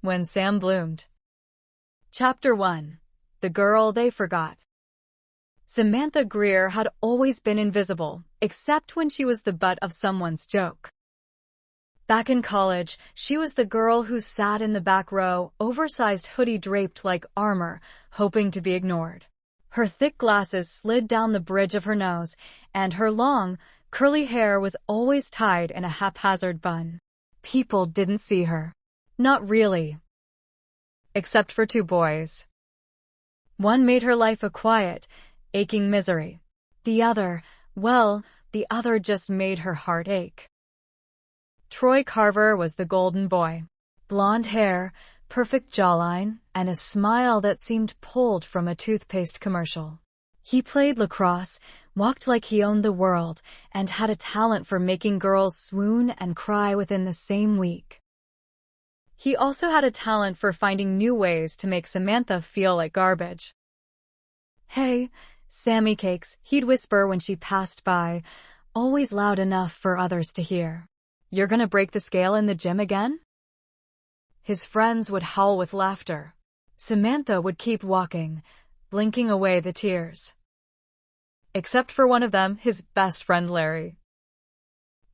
When Sam bloomed. Chapter 1. The Girl They Forgot. Samantha Greer had always been invisible, except when she was the butt of someone's joke. Back in college, she was the girl who sat in the back row, oversized hoodie draped like armor, hoping to be ignored. Her thick glasses slid down the bridge of her nose, and her long, curly hair was always tied in a haphazard bun. People didn't see her. Not really. Except for two boys. One made her life a quiet, aching misery. The other just made her heart ache. Troy Carver was the golden boy. Blonde hair, perfect jawline, and a smile that seemed pulled from a toothpaste commercial. He played lacrosse, walked like he owned the world, and had a talent for making girls swoon and cry within the same week. He also had a talent for finding new ways to make Samantha feel like garbage. "Hey, Sammy Cakes," he'd whisper when she passed by, always loud enough for others to hear. "You're gonna break the scale in the gym again?" His friends would howl with laughter. Samantha would keep walking, blinking away the tears. Except for one of them, his best friend Larry.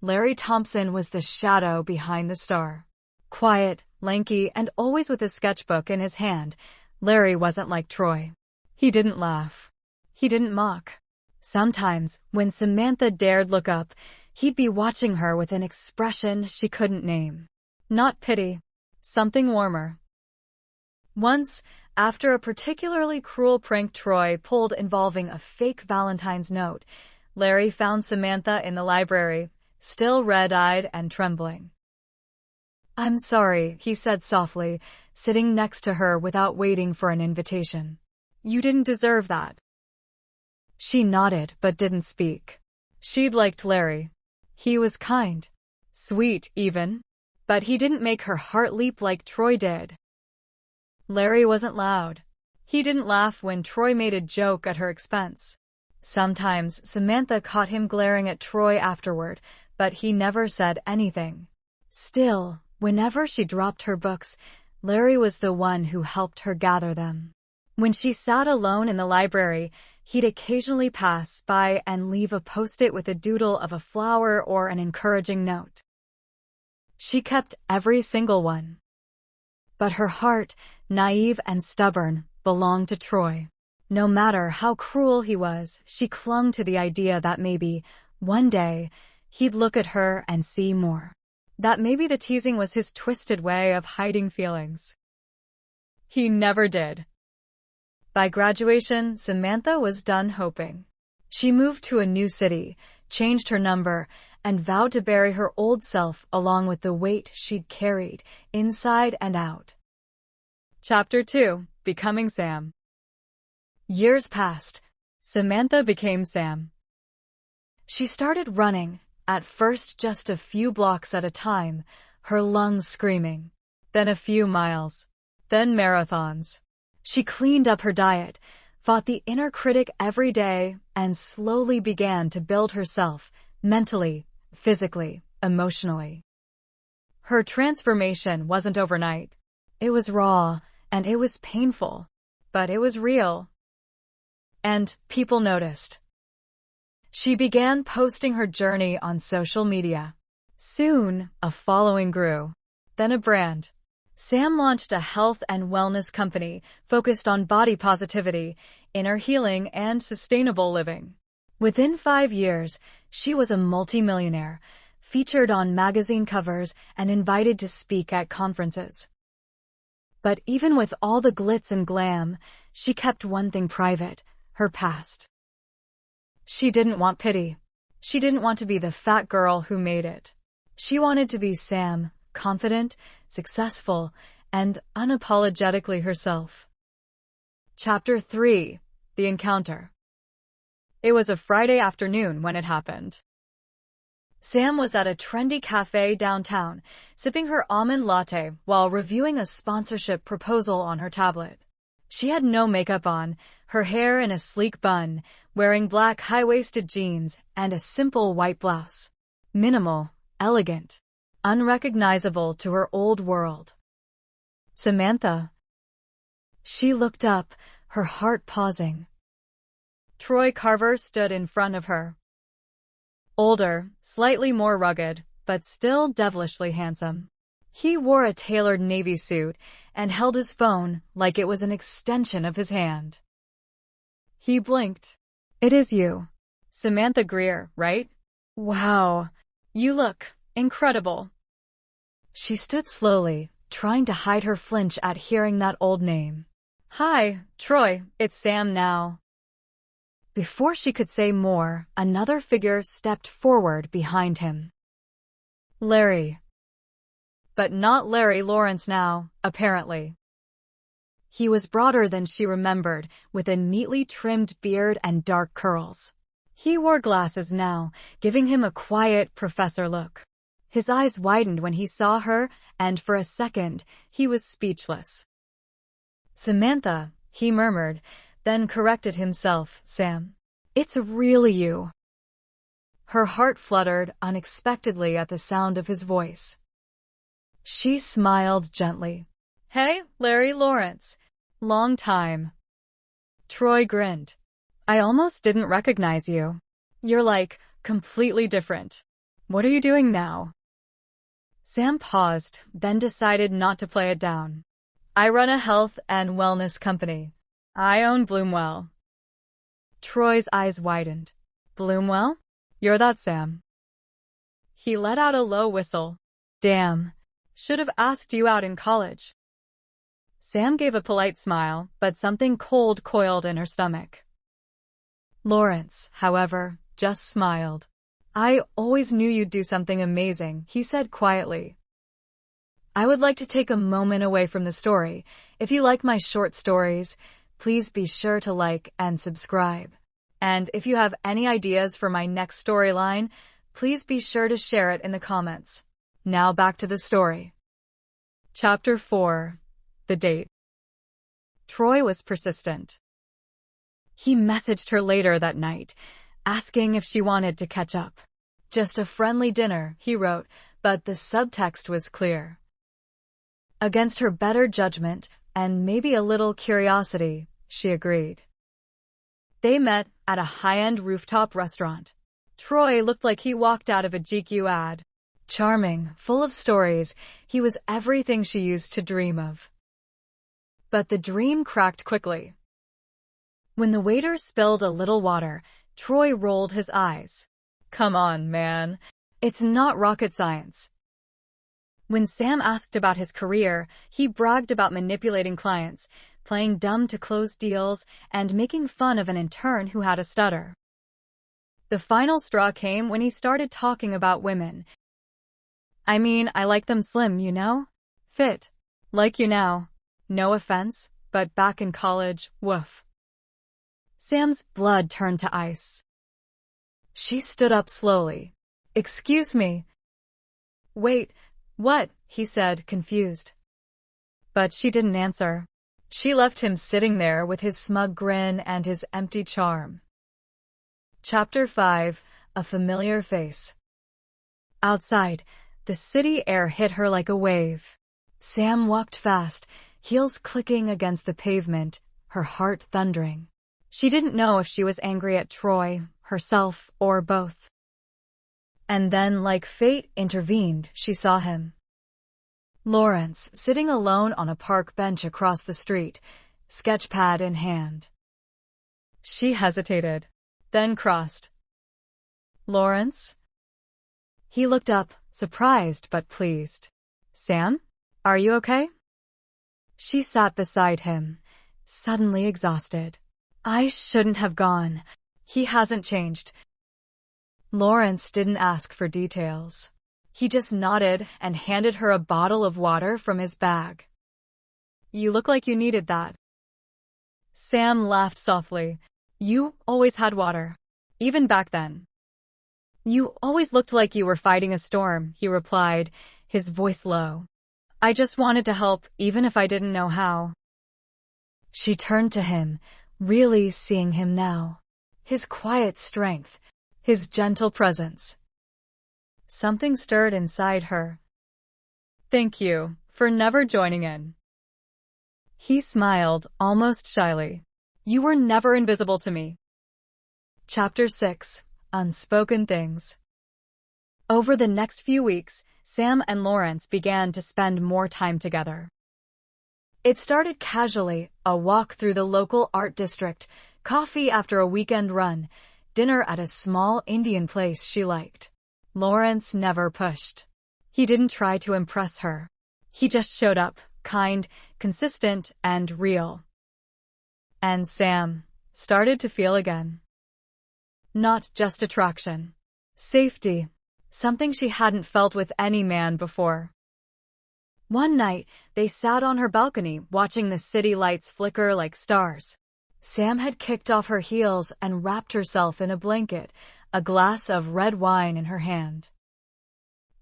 Larry Thompson was the shadow behind the star. Quiet, lanky, and always with a sketchbook in his hand, Larry wasn't like Troy. He didn't laugh. He didn't mock. Sometimes, when Samantha dared look up, he'd be watching her with an expression she couldn't name. Not pity. Something warmer. Once, after a particularly cruel prank Troy pulled involving a fake Valentine's note, Larry found Samantha in the library, still red-eyed and trembling. "I'm sorry," he said softly, sitting next to her without waiting for an invitation. "You didn't deserve that." She nodded but didn't speak. She'd liked Larry. He was kind. Sweet, even. But he didn't make her heart leap like Troy did. Larry wasn't loud. He didn't laugh when Troy made a joke at her expense. Sometimes Samantha caught him glaring at Troy afterward, but he never said anything. Still, whenever she dropped her books, Larry was the one who helped her gather them. When she sat alone in the library, he'd occasionally pass by and leave a post-it with a doodle of a flower or an encouraging note. She kept every single one. But her heart, naive and stubborn, belonged to Troy. No matter how cruel he was, she clung to the idea that maybe, one day, he'd look at her and see more. That maybe the teasing was his twisted way of hiding feelings. He never did. By graduation, Samantha was done hoping. She moved to a new city, changed her number, and vowed to bury her old self along with the weight she'd carried, inside and out. Chapter 2. Becoming Sam. Years passed. Samantha became Sam. She started running, at first just a few blocks at a time, her lungs screaming. Then a few miles. Then marathons. She cleaned up her diet, fought the inner critic every day, and slowly began to build herself, mentally, physically, emotionally. Her transformation wasn't overnight. It was raw, and it was painful, but it was real. And people noticed. She began posting her journey on social media. Soon, a following grew. Then a brand. Sam launched a health and wellness company focused on body positivity, inner healing, and sustainable living. Within 5 years, she was a multimillionaire, featured on magazine covers, and invited to speak at conferences. But even with all the glitz and glam, she kept one thing private: her past. She didn't want pity. She didn't want to be the fat girl who made it. She wanted to be Sam, confident, successful, and unapologetically herself. Chapter 3. The Encounter. It was a Friday afternoon when it happened. Sam was at a trendy cafe downtown, sipping her almond latte while reviewing a sponsorship proposal on her tablet. She had no makeup on, her hair in a sleek bun, wearing black high-waisted jeans and a simple white blouse. Minimal, elegant, unrecognizable to her old world. Samantha. She looked up, her heart pausing. Troy Carver stood in front of her. Older, slightly more rugged, but still devilishly handsome. He wore a tailored navy suit and held his phone like it was an extension of his hand. He blinked. It is you. Samantha Greer, right? Wow. You look incredible. She stood slowly, trying to hide her flinch at hearing that old name. Hi, Troy, it's Sam now. Before she could say more, another figure stepped forward behind him. Larry. But not Larry Lawrence now, apparently. He was broader than she remembered, with a neatly trimmed beard and dark curls. He wore glasses now, giving him a quiet professor look. His eyes widened when he saw her, and for a second, he was speechless. Samantha, he murmured, then corrected himself, Sam. It's really you. Her heart fluttered unexpectedly at the sound of his voice. She smiled gently. Hey, Larry Lawrence. Long time. Troy grinned. I almost didn't recognize you. You're like, completely different. What are you doing now? Sam paused, then decided not to play it down. I run a health and wellness company. I own Bloomwell. Troy's eyes widened. Bloomwell? You're that Sam. He let out a low whistle. Damn. Should have asked you out in college. Sam gave a polite smile, but something cold coiled in her stomach. Lawrence, however, just smiled. I always knew you'd do something amazing, he said quietly. I would like to take a moment away from the story. If you like my short stories, please be sure to like and subscribe. And if you have any ideas for my next storyline, please be sure to share it in the comments. Now back to the story. Chapter 4. The Date. Troy was persistent. He messaged her later that night, asking if she wanted to catch up. Just a friendly dinner, he wrote, but the subtext was clear. Against her better judgment, and maybe a little curiosity, she agreed. They met at a high-end rooftop restaurant. Troy looked like he walked out of a GQ ad. Charming, full of stories, he was everything she used to dream of. But the dream cracked quickly. When the waiter spilled a little water, Troy rolled his eyes. Come on, man. It's not rocket science. When Sam asked about his career, he bragged about manipulating clients, playing dumb to close deals, and making fun of an intern who had a stutter. The final straw came when he started talking about women. I mean, I like them slim, you know? Fit. Like you now. No offense, but back in college, woof. Sam's blood turned to ice. She stood up slowly. Excuse me. Wait, what? He said, confused. But she didn't answer. She left him sitting there with his smug grin and his empty charm. Chapter 5. A Familiar Face. Outside, the city air hit her like a wave. Sam walked fast, heels clicking against the pavement, her heart thundering. She didn't know if she was angry at Troy, herself, or both. And then, like fate intervened, she saw him. Lawrence, sitting alone on a park bench across the street, sketchpad in hand. She hesitated, then crossed. Lawrence? He looked up, surprised but pleased. Sam? Are you okay? She sat beside him, suddenly exhausted. I shouldn't have gone. He hasn't changed. Lawrence didn't ask for details. He just nodded and handed her a bottle of water from his bag. You look like you needed that. Sam laughed softly. You always had water. Even back then. You always looked like you were fighting a storm, he replied, his voice low. I just wanted to help, even if I didn't know how. She turned to him, really seeing him now. His quiet strength, his gentle presence. Something stirred inside her. Thank you for never joining in. He smiled, almost shyly. You were never invisible to me. Chapter 6. Unspoken Things. Over the next few weeks, Sam and Lawrence began to spend more time together. It started casually, a walk through the local art district, coffee after a weekend run, dinner at a small Indian place she liked. Lawrence never pushed. He didn't try to impress her. He just showed up, kind, consistent, and real. And Sam started to feel again. Not just attraction. Safety. Something she hadn't felt with any man before. One night, they sat on her balcony watching the city lights flicker like stars. Sam had kicked off her heels and wrapped herself in a blanket, a glass of red wine in her hand.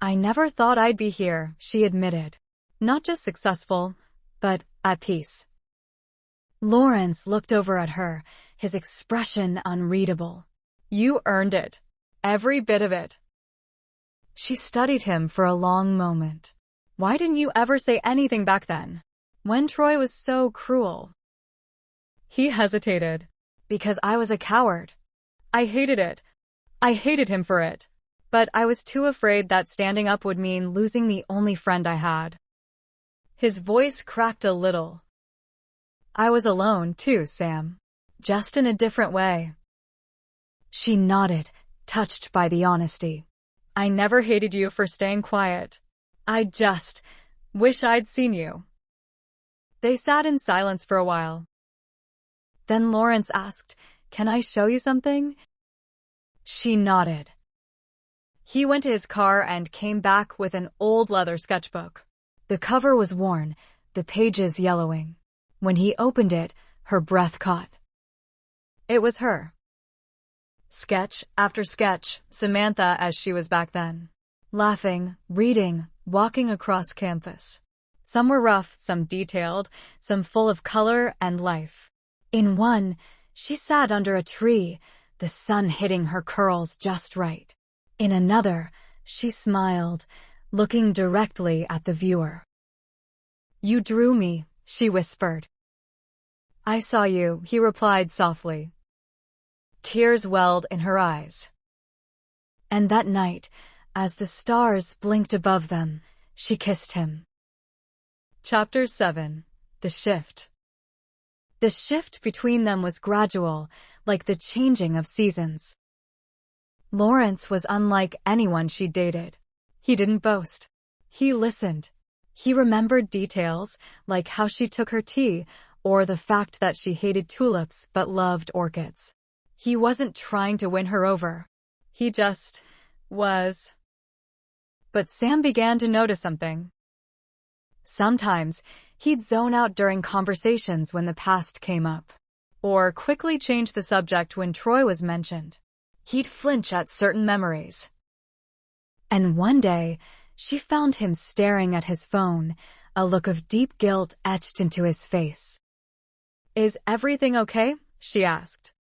I never thought I'd be here, she admitted. Not just successful, but at peace. Lawrence looked over at her, his expression unreadable. You earned it. Every bit of it. She studied him for a long moment. Why didn't you ever say anything back then? When Troy was so cruel? He hesitated. Because I was a coward. I hated it. I hated him for it. But I was too afraid that standing up would mean losing the only friend I had. His voice cracked a little. I was alone too, Sam. Just in a different way. She nodded, touched by the honesty. I never hated you for staying quiet. I just wish I'd seen you. They sat in silence for a while. Then Lawrence asked, Can I show you something? She nodded. He went to his car and came back with an old leather sketchbook. The cover was worn, the pages yellowing. When he opened it, her breath caught. It was her. Sketch after sketch, Samantha as she was back then. Laughing, reading, walking across campus. Some were rough, some detailed, some full of color and life. In one, she sat under a tree, the sun hitting her curls just right. In another, she smiled, looking directly at the viewer. You drew me, she whispered. I saw you, he replied softly. Tears welled in her eyes. And that night, as the stars blinked above them, she kissed him. Chapter 7. The Shift. The shift between them was gradual, like the changing of seasons. Lawrence was unlike anyone she'd dated. He didn't boast. He listened. He remembered details, like how she took her tea, or the fact that she hated tulips but loved orchids. He wasn't trying to win her over. He just was. But Sam began to notice something. Sometimes, he'd zone out during conversations when the past came up, or quickly change the subject when Troy was mentioned. He'd flinch at certain memories. And one day, she found him staring at his phone, a look of deep guilt etched into his face. Is everything okay? She asked.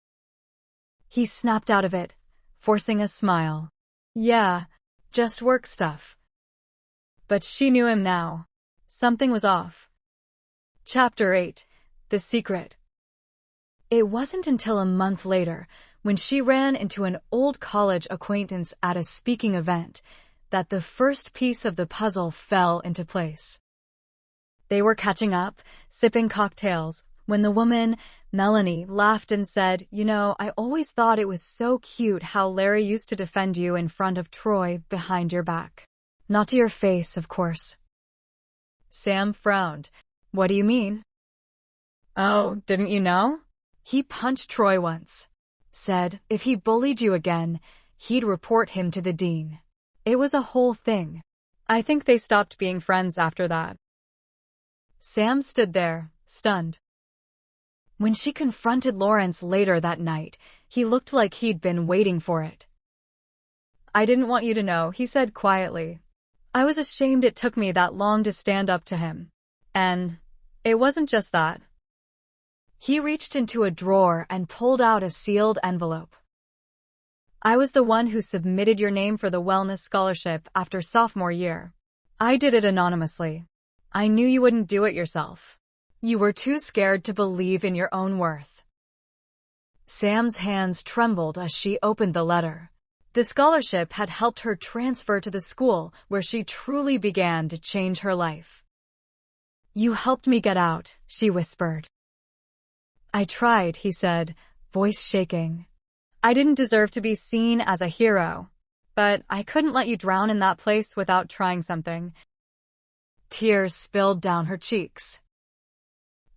He snapped out of it, forcing a smile. Yeah, just work stuff. But she knew him now. Something was off. Chapter 8. The Secret. It wasn't until a month later, when she ran into an old college acquaintance at a speaking event, that the first piece of the puzzle fell into place. They were catching up, sipping cocktails, when the woman, Melanie, laughed and said, I always thought it was so cute how Larry used to defend you in front of Troy behind your back. Not to your face, of course. Sam frowned. What do you mean? Oh, didn't you know? He punched Troy once. Said, if he bullied you again, he'd report him to the dean. It was a whole thing. I think they stopped being friends after that. Sam stood there, stunned. When she confronted Lawrence later that night, he looked like he'd been waiting for it. I didn't want you to know, he said quietly. I was ashamed it took me that long to stand up to him. And it wasn't just that. He reached into a drawer and pulled out a sealed envelope. I was the one who submitted your name for the wellness scholarship after sophomore year. I did it anonymously. I knew you wouldn't do it yourself. You were too scared to believe in your own worth. Sam's hands trembled as she opened the letter. The scholarship had helped her transfer to the school where she truly began to change her life. You helped me get out, she whispered. I tried, he said, voice shaking. I didn't deserve to be seen as a hero, but I couldn't let you drown in that place without trying something. Tears spilled down her cheeks.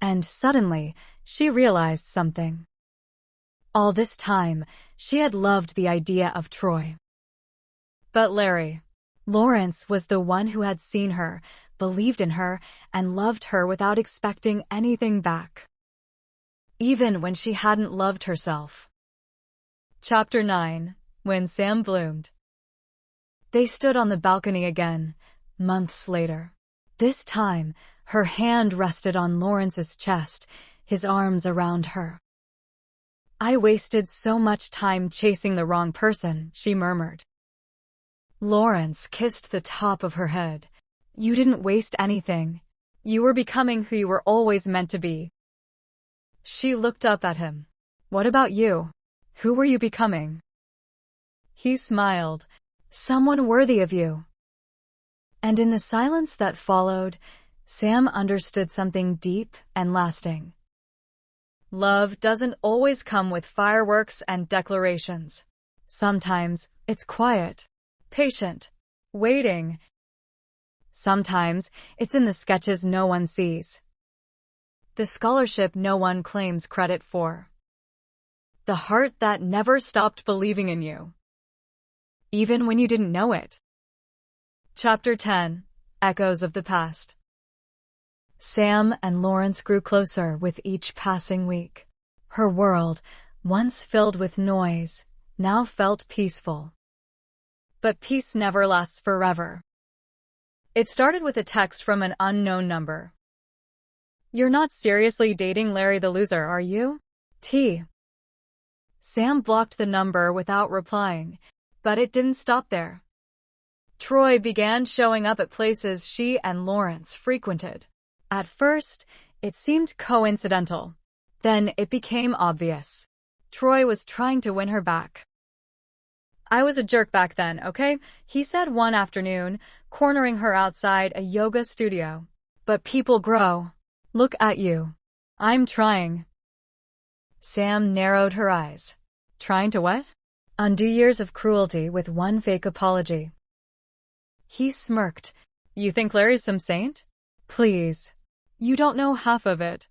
And suddenly, she realized something. All this time, she had loved the idea of Troy. But Lawrence was the one who had seen her, believed in her, and loved her without expecting anything back. Even when she hadn't loved herself. Chapter 9. When Sam Bloomed. They stood on the balcony again, months later. This time, her hand rested on Lawrence's chest, his arms around her. I wasted so much time chasing the wrong person, she murmured. Lawrence kissed the top of her head. You didn't waste anything. You were becoming who you were always meant to be. She looked up at him. What about you? Who were you becoming? He smiled. Someone worthy of you. And in the silence that followed, Sam understood something deep and lasting. Love doesn't always come with fireworks and declarations. Sometimes it's quiet, patient, waiting. Sometimes it's in the sketches no one sees. The scholarship no one claims credit for. The heart that never stopped believing in you. Even when you didn't know it. Chapter 10. Echoes of the Past. Sam and Lawrence grew closer with each passing week. Her world, once filled with noise, now felt peaceful. But peace never lasts forever. It started with a text from an unknown number. You're not seriously dating Larry the loser, are you? T. Sam blocked the number without replying, but it didn't stop there. Troy began showing up at places she and Lawrence frequented. At first, it seemed coincidental. Then it became obvious. Troy was trying to win her back. I was a jerk back then, okay? He said one afternoon, cornering her outside a yoga studio. But people grow. Look at you. I'm trying. Sam narrowed her eyes. Trying to what? Undo years of cruelty with one fake apology. He smirked. You think Larry's some saint? Please. You don't know half of it.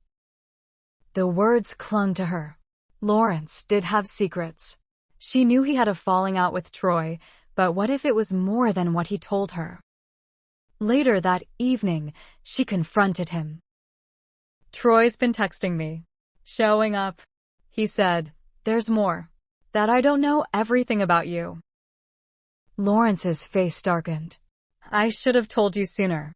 The words clung to her. Lawrence did have secrets. She knew he had a falling out with Troy, but what if it was more than what he told her? Later that evening, she confronted him. Troy's been texting me. Showing up. He said, there's more. That I don't know everything about you. Lawrence's face darkened. I should have told you sooner.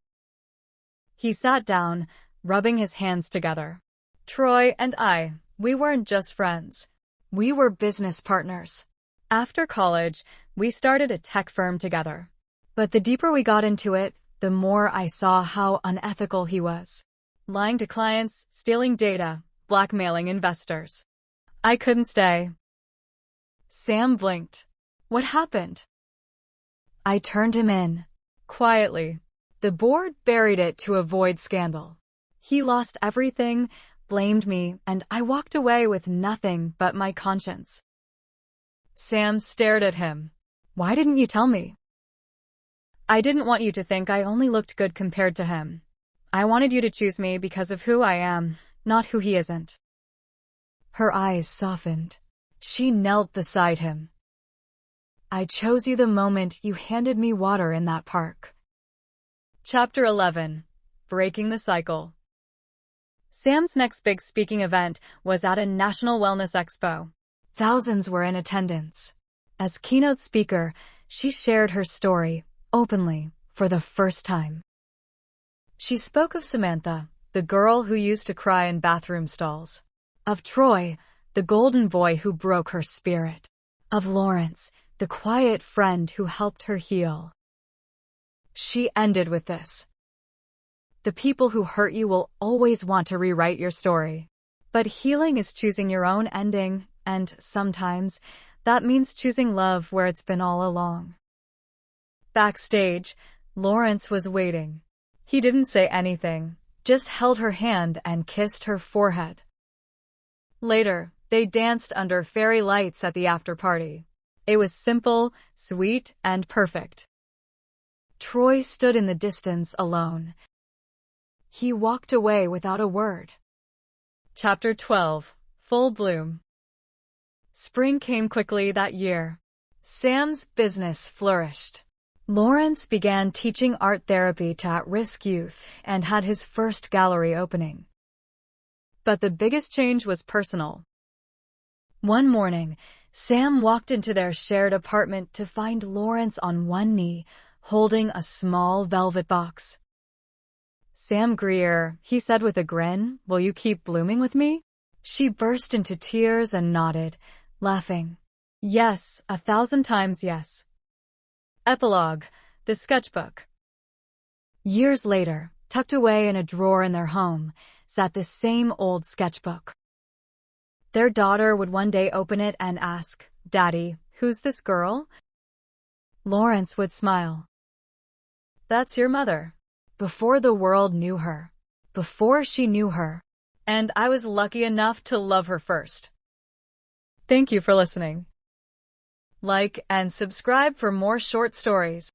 He sat down, rubbing his hands together. Troy and I, we weren't just friends. We were business partners. After college, we started a tech firm together. But the deeper we got into it, the more I saw how unethical he was. Lying to clients, stealing data, blackmailing investors. I couldn't stay. Sam blinked. What happened? I turned him in. Quietly. The board buried it to avoid scandal. He lost everything, blamed me, and I walked away with nothing but my conscience. Sam stared at him. Why didn't you tell me? I didn't want you to think I only looked good compared to him. I wanted you to choose me because of who I am, not who he isn't. Her eyes softened. She knelt beside him. I chose you the moment you handed me water in that park. Chapter 11. Breaking the Cycle. Sam's next big speaking event was at a National Wellness Expo. Thousands were in attendance. As keynote speaker, she shared her story, openly, for the first time. She spoke of Samantha, the girl who used to cry in bathroom stalls. Of Troy, the golden boy who broke her spirit. Of Lawrence, the quiet friend who helped her heal. She ended with this. The people who hurt you will always want to rewrite your story. But healing is choosing your own ending, and sometimes that means choosing love where it's been all along. Backstage, Lawrence was waiting. He didn't say anything, just held her hand and kissed her forehead. Later, they danced under fairy lights at the after-party. It was simple, sweet, and perfect. Troy stood in the distance alone. He walked away without a word. Chapter 12. Full Bloom. Spring came quickly that year. Sam's business flourished. Lawrence began teaching art therapy to at-risk youth and had his first gallery opening. But the biggest change was personal. One morning, Sam walked into their shared apartment to find Lawrence on one knee, holding a small velvet box. "Sam Greer," he said with a grin, "will you keep blooming with me?" She burst into tears and nodded, laughing. "Yes, 1,000 times yes." Epilogue. The sketchbook. Years later, tucked away in a drawer in their home, sat the same old sketchbook. Their daughter would one day open it and ask, "Daddy, who's this girl?" Lawrence would smile. "That's your mother. Before the world knew her. Before she knew her. And I was lucky enough to love her first." Thank you for listening. Like and subscribe for more short stories.